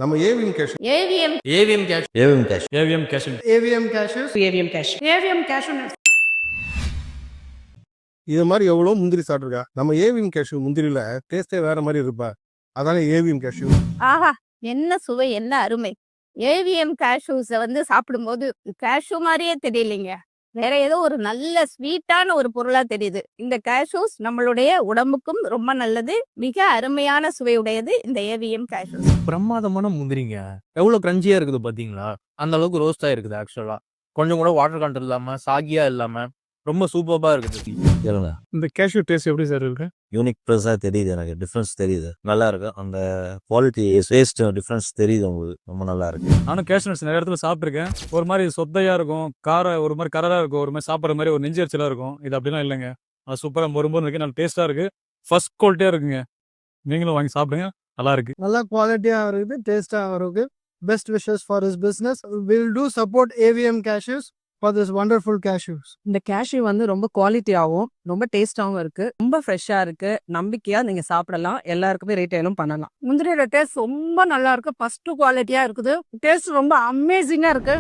நம்ம AVM cash AVM cash AVM cash AVM cash AVM cashews AVM cash இது மாதிரி எவ்வளோ முந்திரி சாப்பிட்ருக்கா. நம்ம ஏவிஎம் கேஷ்யூ முந்திரியில டேஸ்டே வேற மாதிரி இருப்பா. அதான ஏவிஎம் கேஷ்யூ. ஆஹா, என்ன சுவை, என்ன அருமை! ஏவிஎம் கேஷ்யூஸை சாப்பிடும்போது கேஷ்யூ மாதிரியே தெரியலைங்க. வேற ஏதோ ஒரு நல்ல ஸ்வீட்டான ஒரு பொருளா தெரியுது. இந்த கேஷ்யூஸ் நம்மளுடைய உடம்புக்கும் ரொம்ப நல்லது. மிக அருமையான சுவையுடையது இந்த ஏவிஎம் கேஷ்யூஸ். பிரமாதமான முந்திரிங்க. எவ்வளவு கிரஞ்சியா இருக்குது பாத்தீங்களா? அந்த அளவுக்கு ரோஸ்டா இருக்குது. ஆக்சுவலா கொஞ்சம் கூட வாட்டர் கண்டென்ட் இல்லாம, சாகியா இல்லாம ரொம்ப சூப்பர்பா இருக்குது. கேளுங்க. இந்த கேஷ்யூ டேஸ்ட் எப்படி சார் இருக்கு? யூனிக் ப்ளஸ்ஸா தெரியுது, எனக்கு டிஃப்ரென்ஸ் தெரியுது. நல்லா இருக்கு. அந்த குவாலிட்டி டேஸ்ட் டிஃப்ரென்ஸ் தெரியுது உங்களுக்கு. ரொம்ப நல்லா இருக்கு. நானும் கேஷ்யூ நட்ஸ் நிறைய இடத்துல சாப்பிட்டுருக்கேன். ஒரு மாதிரி சொத்தையா இருக்கும், ஒரு மாதிரி கரரா இருக்கும், ஒரு மாதிரி சாப்பிட்ற மாதிரி ஒரு நெஞ்சரிச்சலா இருக்கும். இது அப்படிலாம் இல்லைங்க. அது சூப்பரா மொறுமொறு இருக்கு, நல்ல டேஸ்டா இருக்கு, ஃபர்ஸ்ட் குவாலிட்டியா இருக்குங்க. நீங்களும் வாங்கி சாப்பிடுங்க, நல்லா இருக்கு. நல்லா குவாலிட்டியாக இருக்குது, டேஸ்டாக இருக்கு. Best wishes for his business. Will do support AVM cashews for this wonderful cashews. இந்த கேஷ்யூ ரொம்ப குவாலிட்டியாகவும் ரொம்ப டேஸ்டாகவும் இருக்கு. ரொம்ப ஃப்ரெஷ்ஷா இருக்கு. நம்பிக்கையா நீங்க சாப்பிடலாம். எல்லாருக்குமே ரீட்டைலும் பண்ணலாம். முந்திரியோட டேஸ்ட் ரொம்ப நல்லா இருக்கு. ஃபர்ஸ்ட் குவாலிட்டியா இருக்குது. டேஸ்ட் ரொம்ப அமேசிங்கா இருக்கு.